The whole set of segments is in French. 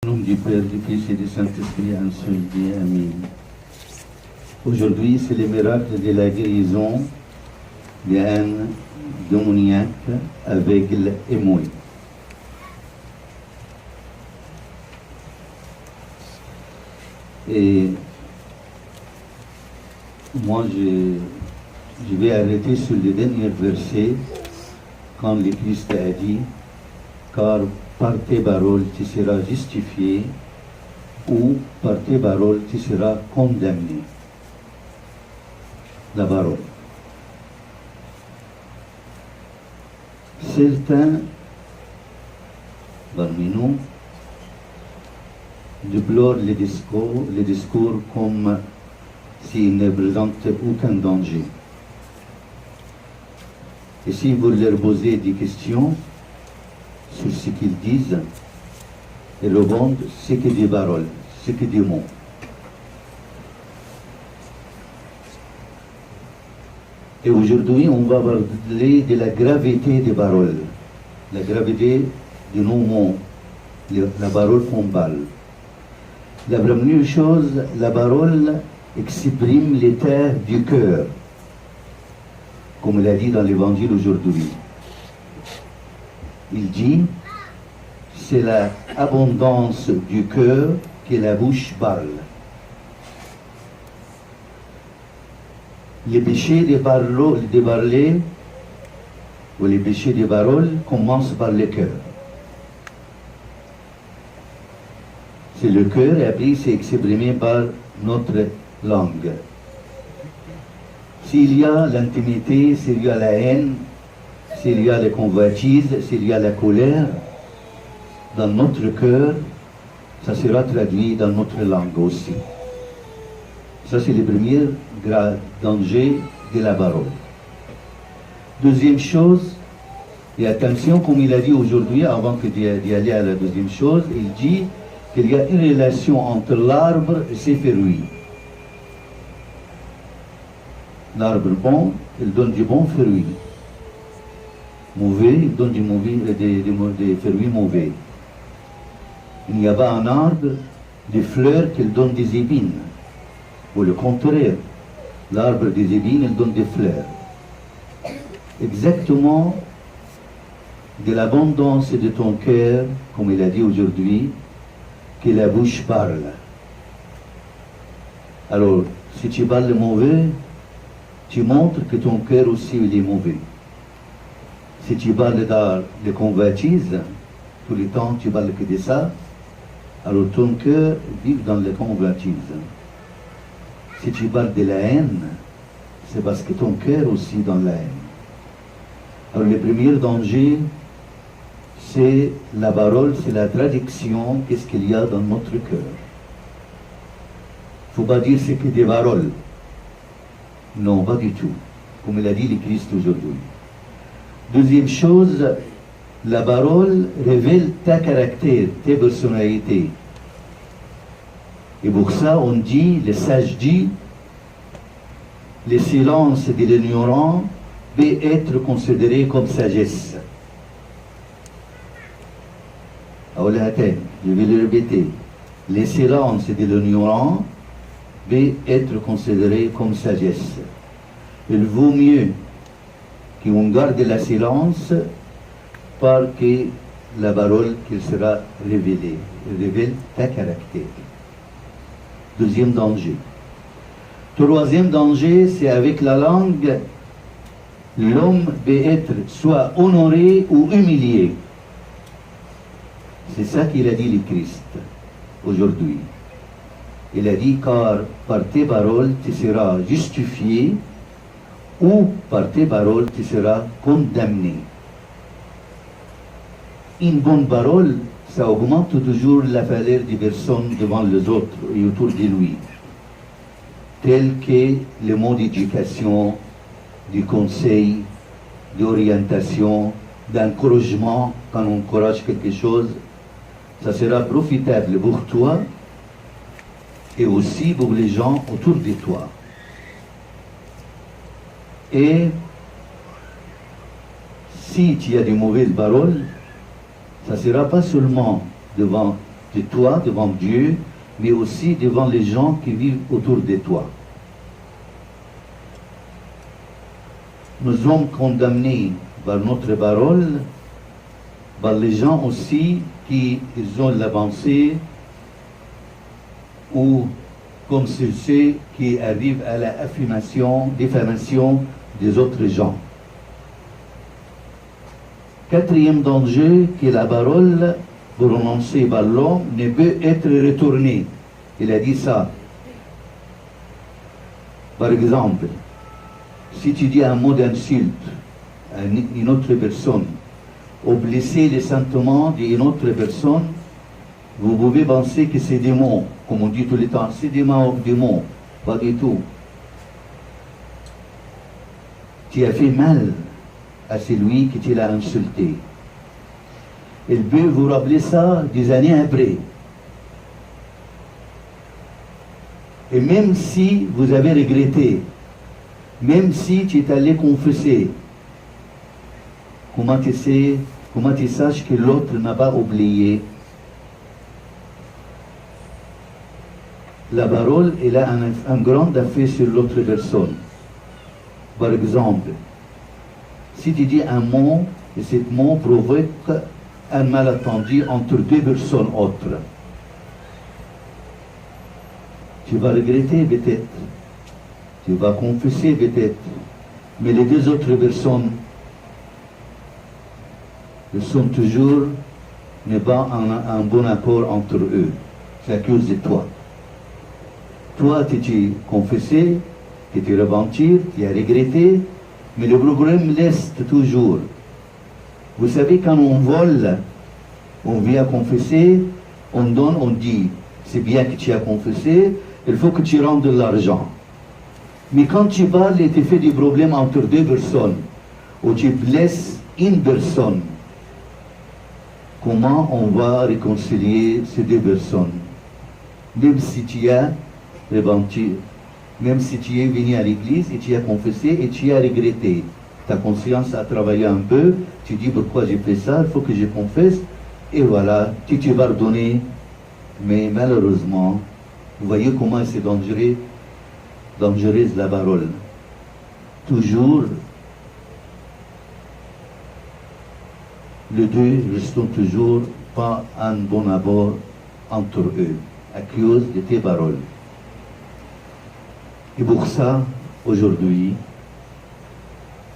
Au nom du Père, du Fils et du Saint-Esprit, un seul Dieu, Amen. Aujourd'hui, c'est le miracle de la guérison d'un démoniaque aveugle et muet. Et moi, je vais arrêter sur le dernier verset quand le Christ a dit « Car par tes paroles tu seras justifié ou par tes paroles tu seras condamné. » La parole. Certains parmi nous déplorent les discours comme s'ils ne présentent aucun danger. Et si vous leur posez des questions sur ce qu'ils disent, ils répondent ce que des paroles, ce que des mots. Et aujourd'hui, on va parler de la gravité des paroles, la gravité de nos mots, la parole qu'on parle. La première chose, la parole exprime l'état du cœur, comme il a dit dans l'Évangile aujourd'hui. Il dit, c'est l'abondance du cœur que la bouche parle. Les péchés de parler, ou les péchés de paroles, commencent par le cœur. C'est le cœur, et après c'est exprimé par notre langue. S'il y a l'intimité, s'il y a la haine, s'il y a la convoitise, s'il y a la colère, dans notre cœur, ça sera traduit dans notre langue aussi. Ça, c'est le premier danger de la parole. Deuxième chose, et attention, comme il a dit aujourd'hui, avant d'y aller à la deuxième chose, il dit qu'il y a une relation entre l'arbre et ses fruits. L'arbre bon, il donne du bon fruit. Mauvais, il donne des fruits mauvais. Il n'y a pas un arbre de fleurs qui donne des épines. Ou le contraire, l'arbre des épines, il donne des fleurs. Exactement de l'abondance de ton cœur, comme il a dit aujourd'hui, que la bouche parle. Alors, si tu parles mauvais, tu montres que ton cœur aussi il est mauvais. Si tu parles de convoitise, tout le temps tu parles que de ça, alors ton cœur vit dans la convoitise. Si tu parles de la haine, c'est parce que ton cœur aussi dans la haine. Alors le premier danger, c'est la parole, c'est la traduction, qu'est-ce qu'il y a dans notre cœur. Il ne faut pas dire c'est que des paroles. Non, pas du tout, comme il a dit le Christ aujourd'hui. Deuxième chose, la parole révèle ta caractère, tes personnalités. Et pour ça, on dit, le sage dit, le silence de l'ignorant peut être considéré comme sagesse. Je vais le répéter. Le silence de l'ignorant peut être considéré comme sagesse. Il vaut mieux qu'on garde le silence parce que la parole qui sera révélée révèle ta caractère. Deuxième danger. Troisième danger, c'est avec la langue, l'homme peut être soit honoré ou humilié. C'est ça qu'il a dit le Christ aujourd'hui. Il a dit, car par tes paroles tu seras justifié ou par tes paroles tu seras condamné. Une bonne parole, ça augmente toujours la valeur des personnes devant les autres et autour de lui, tels que les mots d'éducation, du conseil, d'orientation, d'encouragement. Quand on encourage quelque chose, ça sera profitable pour toi et aussi pour les gens autour de toi. Et si tu as des mauvaises paroles, ça ne sera pas seulement devant de toi devant Dieu, mais aussi devant les gens qui vivent autour de toi. Nous sommes condamnés par notre parole, par les gens aussi qui ils ont l'avancée ou comme ceux qui arrivent à la diffamation des autres gens. Quatrième danger, que la parole prononcée par l'homme ne peut être retournée. Il a dit ça. Par exemple, si tu dis un mot d'insulte à une autre personne, ou blesser les sentiments d'une autre personne, vous pouvez penser que c'est des mots, comme on dit tout le temps, c'est des mots, pas du tout. Tu as fait mal à celui qui t'a insulté. Il peut vous rappeler ça des années après. Et même si vous avez regretté, même si tu es allé confesser, comment tu saches que l'autre n'a pas oublié? La parole, elle a un grand effet sur l'autre personne. Par exemple, si tu dis un mot, et ce mot provoque un malentendu entre deux personnes autres, tu vas regretter peut-être, tu vas confesser peut-être, mais les deux autres personnes ne sont toujours pas en bon accord entre eux. C'est à cause de toi. Toi, tu t'es confessé, tu t'es repenti, tu as regretté, mais le problème reste toujours. Vous savez, quand on vole, on vient confesser, on donne, on dit, c'est bien que tu as confessé, il faut que tu rendes de l'argent. Mais quand tu parles et tu fais des problèmes entre deux personnes, ou tu blesses une personne, comment on va réconcilier ces deux personnes? Même si tu as repenti, même si tu es venu à l'église et tu as confessé et tu as regretté, ta conscience a travaillé un peu, tu dis pourquoi j'ai fait ça, il faut que je confesse, et voilà, tu te pardonnes. Mais malheureusement, vous voyez comment c'est dangereuse la parole. Toujours, les deux restent toujours pas un bon abord entre eux, à cause de tes paroles. Et pour ça, aujourd'hui,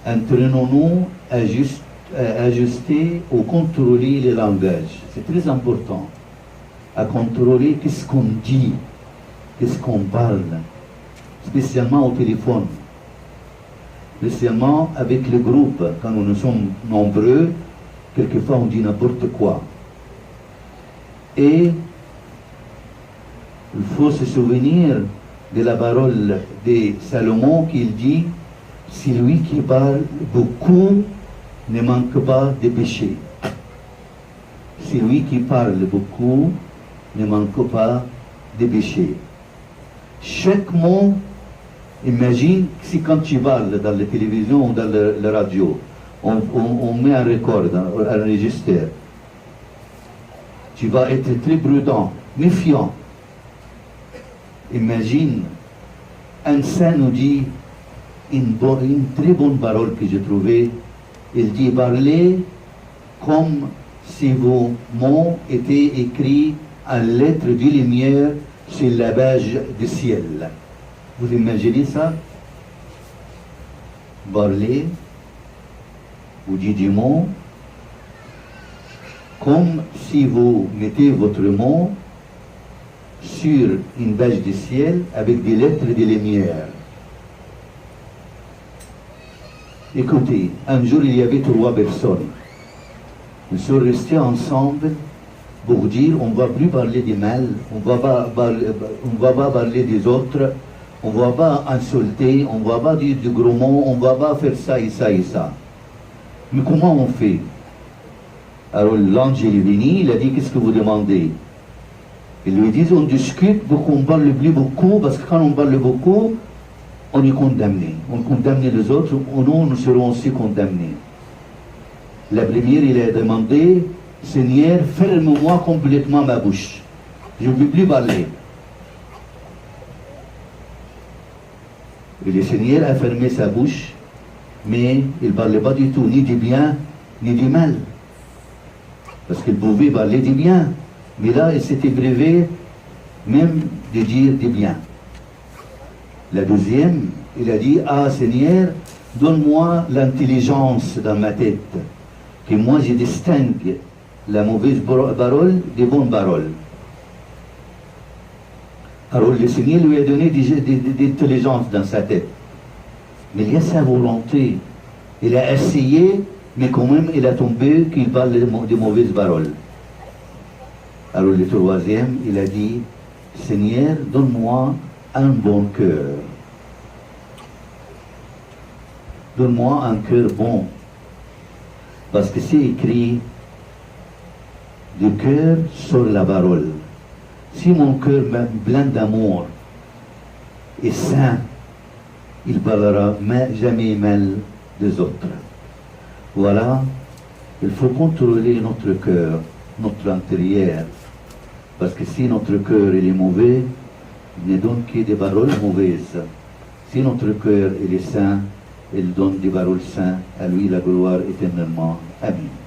entraînons-nous à ajuster ou contrôler le langage. C'est très important. À contrôler qu'est-ce qu'on dit, qu'est-ce qu'on parle, spécialement au téléphone, spécialement avec le groupe. Quand nous sommes nombreux, quelquefois on dit n'importe quoi. Et il faut se souvenir de la parole de Salomon qui dit « Celui qui parle beaucoup ne manque pas de péché. » Celui qui parle beaucoup ne manque pas de péché. Chaque mot, imagine si quand tu parles dans la télévision ou dans la radio, on met un record, un registre. Tu vas être très prudent, méfiant. Imagine, un saint nous dit une très bonne parole que j'ai trouvée. Il dit parlez comme si vos mots étaient écrits en lettres de lumière sur la page du ciel. Vous imaginez ça? Parlez, vous dites des mots, comme si vous mettez votre mot sur une page du ciel avec des lettres de lumière. Écoutez, un jour il y avait 3 personnes. Ils sont restés ensemble pour dire on ne va plus parler du mal, on ne va pas parler des autres, on ne va pas insulter, on ne va pas dire de gros mots, on ne va pas faire ça et ça et ça. Mais comment on fait? Alors l'ange est venu, il a dit qu'est-ce que vous demandez? Ils lui disent on discute pour qu'on ne parle plus beaucoup, parce que quand on parle beaucoup, on est condamné. On condamne les autres, nous serons aussi condamnés. La première, il a demandé, Seigneur, ferme-moi complètement ma bouche. Je ne veux plus parler. Et le Seigneur a fermé sa bouche, mais il ne parlait pas du tout, ni du bien, ni du mal. Parce qu'il pouvait parler du bien. Mais là, il s'était brevet même de dire du bien. La deuxième, il a dit, ah Seigneur, donne-moi l'intelligence dans ma tête, que moi je distingue la mauvaise parole des bonnes paroles. Alors le Seigneur lui a donné de l'intelligence dans sa tête. Mais il y a sa volonté. Il a essayé, mais quand même il a tombé qu'il parle de mauvaises paroles. Alors le troisième, il a dit, Seigneur, donne-moi un bon cœur. Donne-moi un cœur bon. Parce que c'est écrit, du cœur sur la parole. Si mon cœur plein d'amour est saint, il ne parlera jamais mal des autres. Voilà, il faut contrôler notre cœur, notre intérieur. Parce que si notre cœur est mauvais, il ne donne que des paroles mauvaises. Si notre cœur est saint, il donne des paroles saintes. À lui la gloire éternellement. Amen.